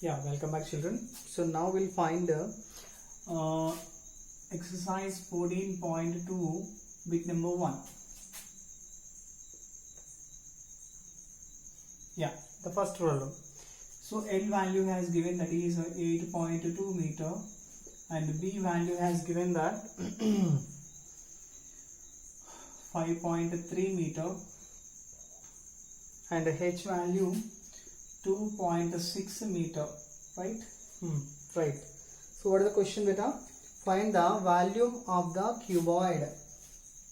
Yeah, welcome back children. So now we'll find exercise 14.2 bit number 1. Yeah, the first problem. So L value has given that is 8.2 meter and B value has given that 5.3 meter and H value 2.6 meter, right? Right. So what is the question, beta? Find the volume of the cuboid.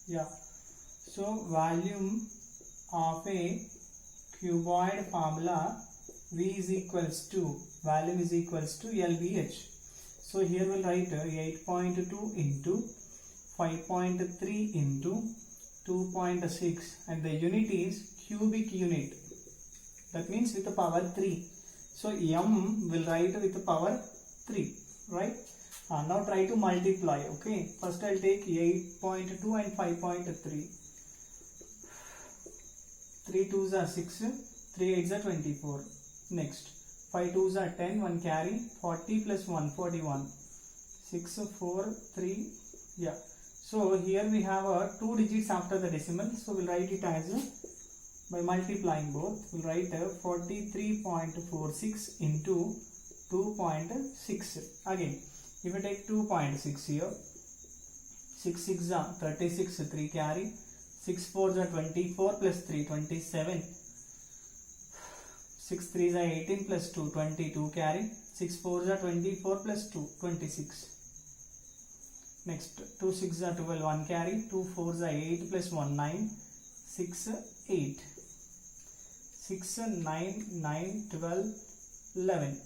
Yeah. So volume of a cuboid formula V is equals to volume is equals to LBH. So here we'll write 8.2 into 5.3 into 2.6 and the unit is cubic unit. That means with the power 3. So M will write with the power 3, right? Now try to multiply, okay? First I'll take 8.2 and 5.3. 3 2s are 6, 3 8s are 24. Next, 5 2s are 10, 1 carry, 40 plus 1, 41. 6, 4, 3, yeah. So here we have 2 digits after the decimal. So we'll write it as by multiplying both, we'll write 43.46 into 2.6. Again, if you take 2.6 here, 6 6 are 36, 3 carry, 6 4s are 24 plus 3, 27. 6 3s are 18 plus 2, 22 carry, 6 4s are 24 plus 2, 26. Next, 2 6s are 12, 1 carry, 2 4s are 8 plus 1, 9, 6 8. 6, 9, 9, 12, 11,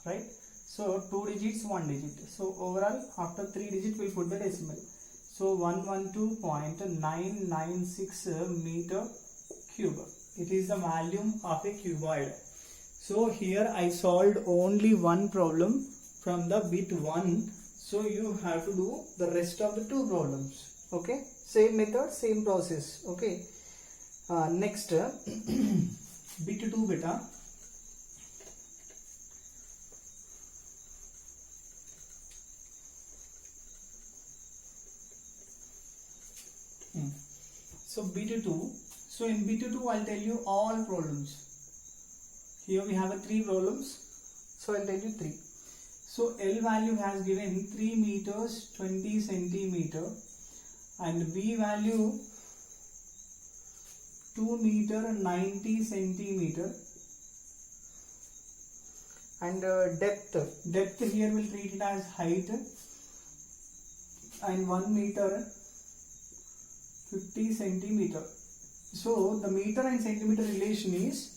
right? So 2 digits, 1 digit. So overall, after 3 digits, we'll put the decimal. So 112.996 meter cube. It is the volume of a cuboid. So here I solved only one problem from the bit 1. So you have to do the rest of the 2 problems. Okay? Same method, same process. Okay? Next. Bit 2 beta. So bit 2. So in bit 2 I'll tell you all problems. Here we have 3 problems. So I'll tell you 3. So L value has given 3 meters 20 centimeter and B value 2 meter 90 centimeter and depth here we'll treat it as height and 1 meter 50 centimeter. So the meter and centimeter relation is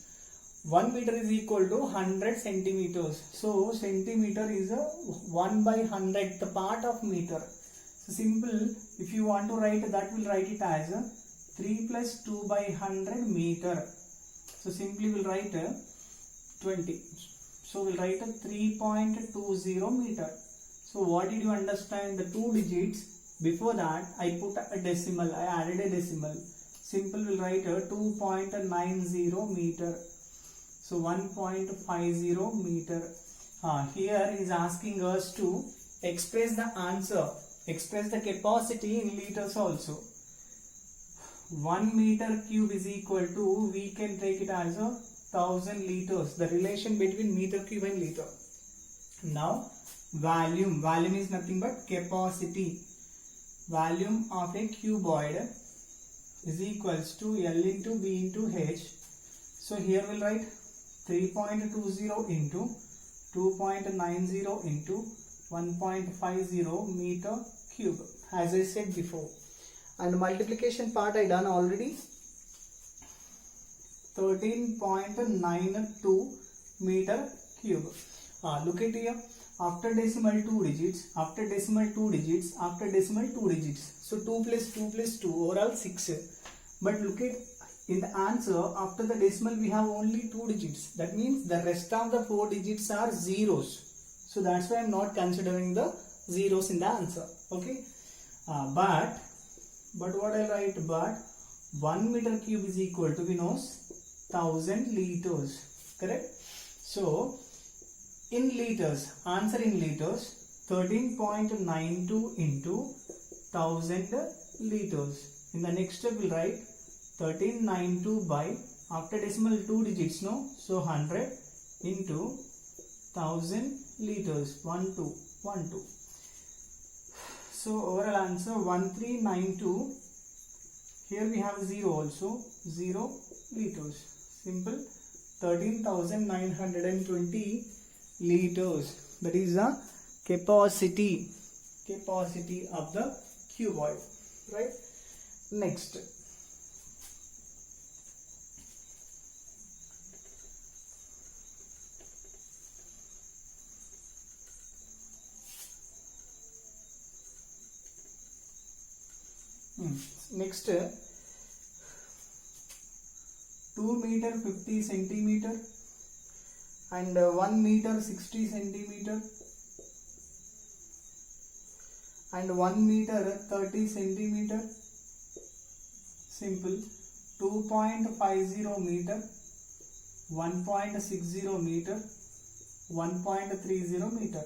1 meter is equal to 100 centimeters. So centimeter is a 1 by 100th part of meter. So simple, if you want to write that, we'll write it as 3 plus 2 by 100 meter. So simply we'll write 20. So we'll write 3.20 meter. So what did you understand? The 2 digits. Before that I put a decimal. I added a decimal. Simple we'll write 2.90 meter. So 1.50 meter. Here is asking us to express the answer. Express the capacity in liters also. 1 meter cube is equal to, we can take it as 1000 liters. The relation between meter cube and liter. Now volume. Volume is nothing but capacity. Volume of a cuboid is equals to L into B into H. So here we'll write 3.20 into 2.90 into 1.50 meter cube, as I said before. And multiplication part I done already. 13.92 meter cube. Look at here. After decimal 2 digits, after decimal 2 digits, after decimal 2 digits. So 2 plus 2 plus 2, overall 6. But look at in the answer, after the decimal we have only 2 digits. That means the rest of the 4 digits are zeros. So that's why I am not considering the zeros in the answer. Okay. But what I write? But 1 meter cube is equal to, we know, 1000 liters. Correct? So in liters, answer in liters, 13.92 into 1000 liters. In the next step we'll write 1392 by, after decimal 2 digits, no, so 100 into 1000 liters, 1212. So overall answer 1392. Here we have 0 also, 0 liters. Simple. 13,920 liters. That is the capacity of the cuboid. Right? Next. Next, 2 meter 50 centimeter and 1 meter 60 centimeter and 1 meter 30 centimeter. Simple. 2.50 meter, 1.60 meter, 1.30 meter.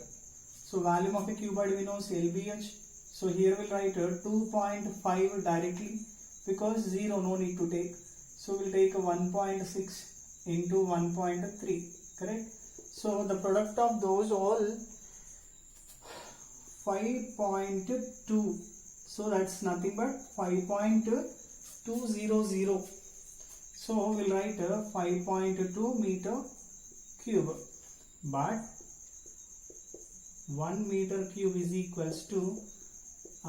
So volume of a cuboid we know is LBH. So here we'll write 2.5 directly because 0 no need to take. So we'll take 1.6 into 1.3. Correct? So the product of those all 5.2. So that's nothing but 5.200. So we'll write 5.2 meter cube. But 1 meter cube is equals to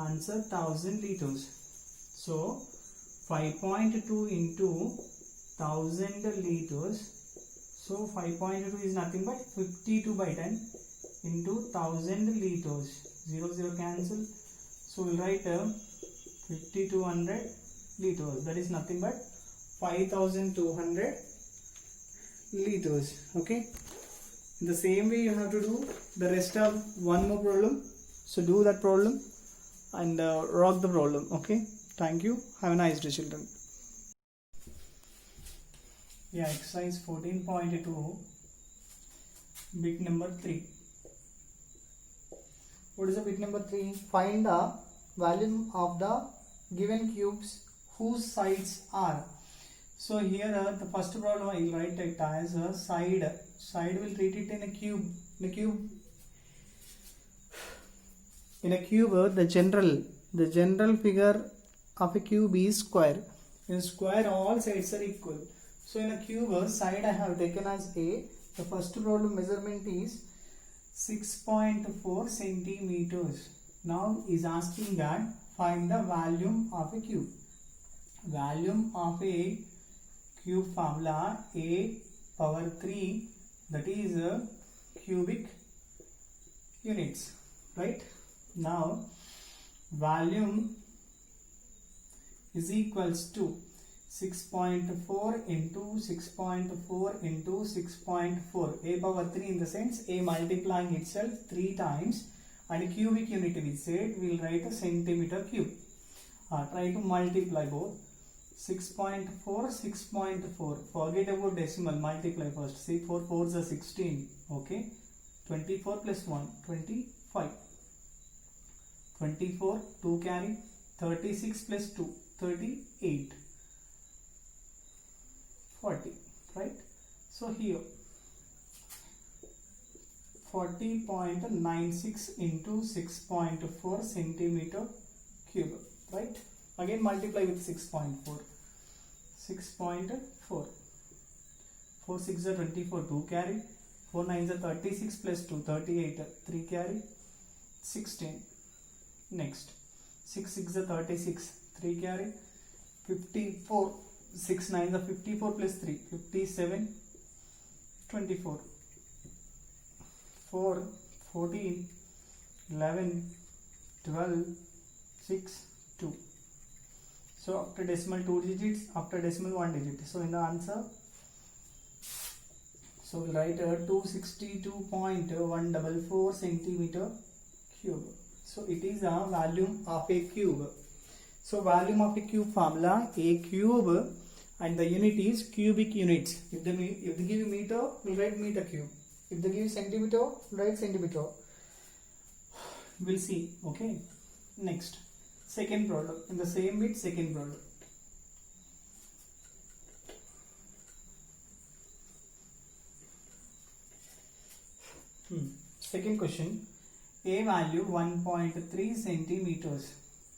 answer 1000 liters. So 5.2 into 1000 liters. So 5.2 is nothing but 52 by 10 into 1000 liters. 0 0 cancel. So we'll write 5200 liters. That is nothing but 5200 liters. Okay. In the same way you have to do the rest of one more problem. So do that problem and rock the problem. Okay. Thank you. Have a nice day, children. Yeah, exercise 14.2, bit number 3. What is the bit number 3? Find the volume of the given cubes whose sides are. So here the first problem I will write it as a side. Side will treat it in a cube. In a cube, the general figure of a cube is square. In a square, all sides are equal. So in a cube, side I have taken as A. The first problem measurement is 6.4 centimeters. Now is asking that find the volume of a cube. Volume of a cube formula A power 3, that is cubic units. Right? Now volume is equals to 6.4 into 6.4 into 6.4. A power 3 in the sense A multiplying itself 3 times, and cubic unit we said we will write a centimeter cube. Try to multiply both. 6.4, 6.4. Forget about decimal, multiply first. See, 4 4s are 16. Okay. 24 plus 1, 25. 24, 2 carry. 36 plus 2, 38. 40. Right. So here 40.96 into 6.4 centimeter cube. Right. Again multiply with 6.4. 6.4. 4 6 are 24, 2 carry. 4 9 are 36 plus 2, 38, 3 carry. 16. Next. 6 6 are 36, 3 carry. 54. 6 9 are 54 plus 3, 57. 24. 4, 14, 11, 12, 6, 2. So after decimal 2 digits, after decimal 1 digit. So in the answer, so we'll write 262.144 centimeter cube. So it is a volume of a cube. So volume of a cube formula, a cube, and the unit is cubic units. If they give you meter, we'll write meter cube. If they give centimeter, write centimeter. We'll see. Okay. Next, second problem. In the same bit, second problem. Second question. A value 1.3 centimeters.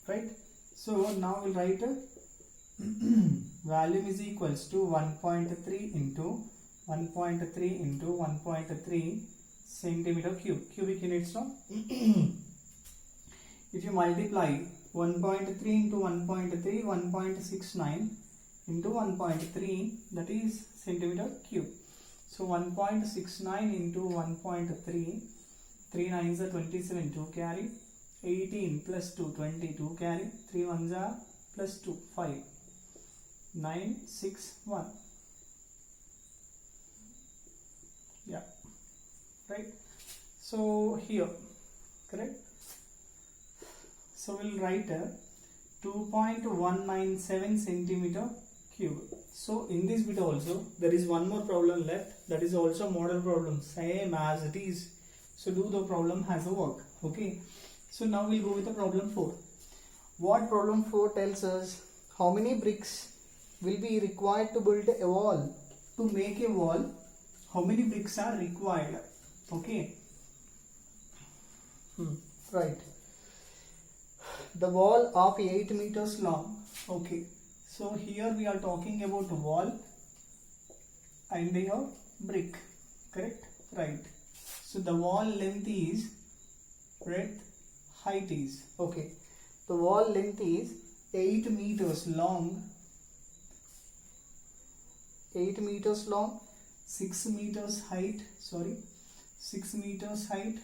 Right. So now we'll write volume is equals to 1.3 into 1.3 into 1.3 centimeter cube. Cubic units, no? If you multiply 1.3 into 1.3, 1.69 into 1.3, that is centimeter cube. So 1.69 into 1.3, 3 9s are 27, 2 carry, 18 plus 2, 22 carry, 3 1s are plus 2, 5, 9, 6, 1. Yeah, right. So here, correct. So we'll write 2.197 centimeter cube. So in this bit also there is one more problem left, that is also model problem, same as it is. So do the problem as a work. Okay. So now we'll go with the problem 4. What problem 4 tells us? How many bricks will be required to build a wall? To make a wall, how many bricks are required? Okay. Right. The wall of 8 meters long. Okay. So here we are talking about wall and they have brick. Correct? Right. So the wall length is breadth, height is. Okay. The wall length is 8 meters long. 8 meters long. 6 meters height. Sorry. 6 meters height.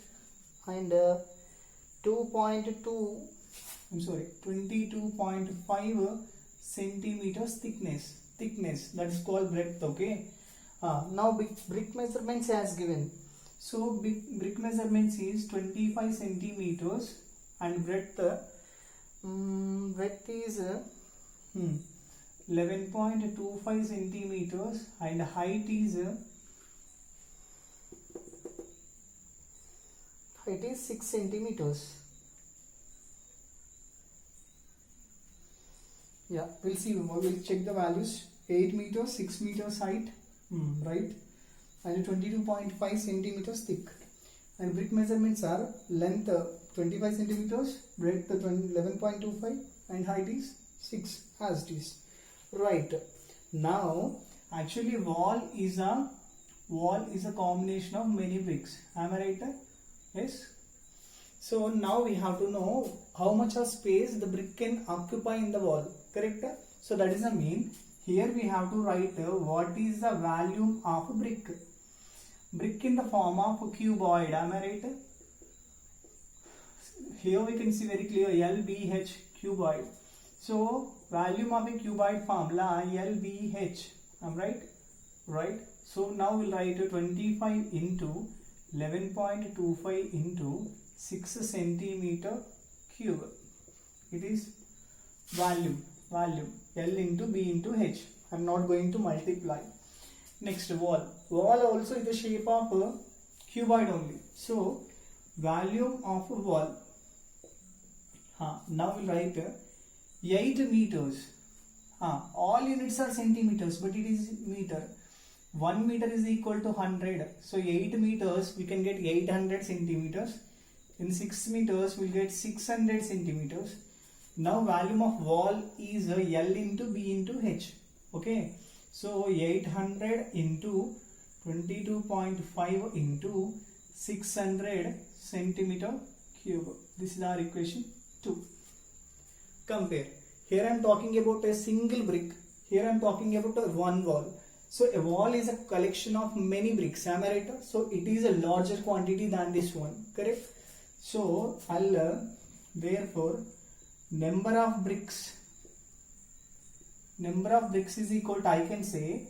And 22.5 centimeters thickness, that is called breadth. Okay. Now brick measurements as given. So brick measurements is 25 centimeters and breadth is 11.25 centimeters and height is 6 centimeters. Yeah, we'll see. We'll check the values. 8 meters, 6 meters height, right, and 22.5 centimeters thick. And brick measurements are length 25 centimeters, breadth 11.25, and height is 6 as it is. Right. Now, actually, wall is a combination of many bricks. Am I right? Yes. So now we have to know how much of space the brick can occupy in the wall. Correct? So that is the mean. Here we have to write what is the volume of a brick. Brick in the form of a cuboid. Am I right? Here we can see very clear LBH cuboid. So volume of a cuboid formula LBH. Am I right? Right. So now we'll write 25 into 11.25 into 6 centimeter cube. It is volume L into B into H. I am not going to multiply. Next, wall also is the shape of a cuboid only. So volume of a wall. Now we'll write 8 meters. All units are centimeters, but it is meter. 1 meter is equal to 100. So 8 meters we can get 800 centimeters. In 6 meters we'll get 600 centimeters. Now volume of wall is L into B into H. Okay. So 800 into 22.5 into 600 centimeter cube. This is our equation 2. Compare. Here I am talking about a single brick. Here I am talking about one wall. So a wall is a collection of many bricks. Am I right? So it is a larger quantity than this one. Correct? So therefore number of bricks is equal to, I can say,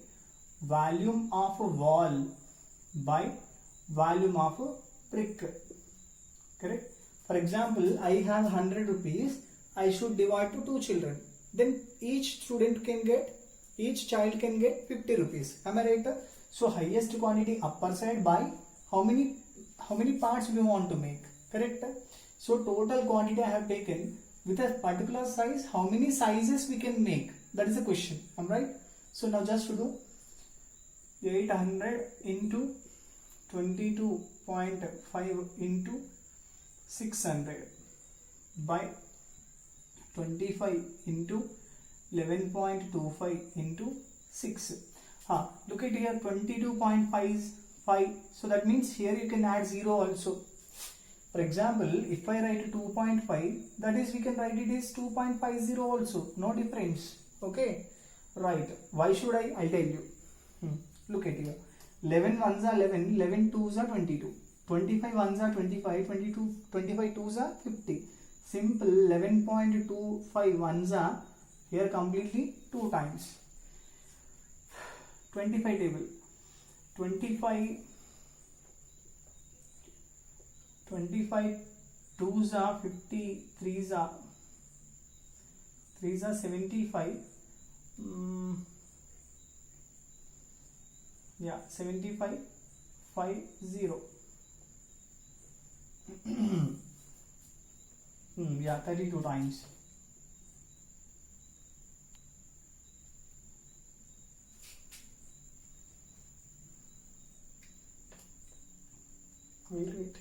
volume of a wall by volume of a brick. Correct? For example, I have 100 rupees. I should divide to 2 children. Then each child can get 50 rupees. Am I right? So highest quantity upper side by how many parts we want to make, correct? So total quantity I have taken with a particular size, how many sizes we can make, that is the question. Am I right? So now just to do 800 into 22.5 into 600 by 25 into 11.25 into 6. Look at here, 22.5 is 5, so that means here you can add 0 also. For example, if I write 2.5, that is we can write it as 2.50 also, no difference. Okay, right. Why should I'll tell you. Look at here, 11 ones are 11, 11 twos are 22, 25 ones are 25, 25 twos are 50. Simple. 11.25 ones are here completely 2 times. 25 table, 25 twos are 50, threes are 75. 75, 50. Yeah, 32 times. Wait.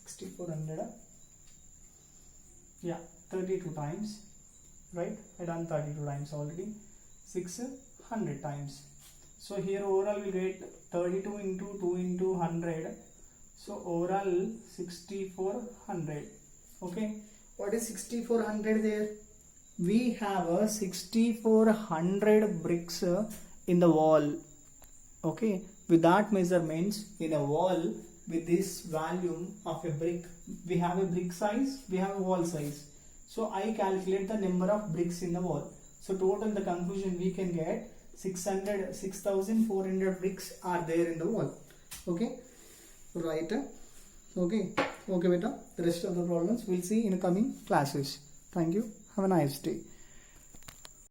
6400. Yeah, 32 times. Right? I done 32 times already. 600 times. So here overall we get 32 into 2 into 100. So overall 6400. Okay. What is 6400 there? We have a 6400 bricks in the wall. Okay. With that measurements in a wall with this volume of a brick, we have a brick size, we have a wall size. So I calculate the number of bricks in the wall. So total the conclusion we can get 6,400 bricks are there in the wall. Okay, right? Okay, beta. The rest of the problems we'll see in the coming classes. Thank you. Have a nice day.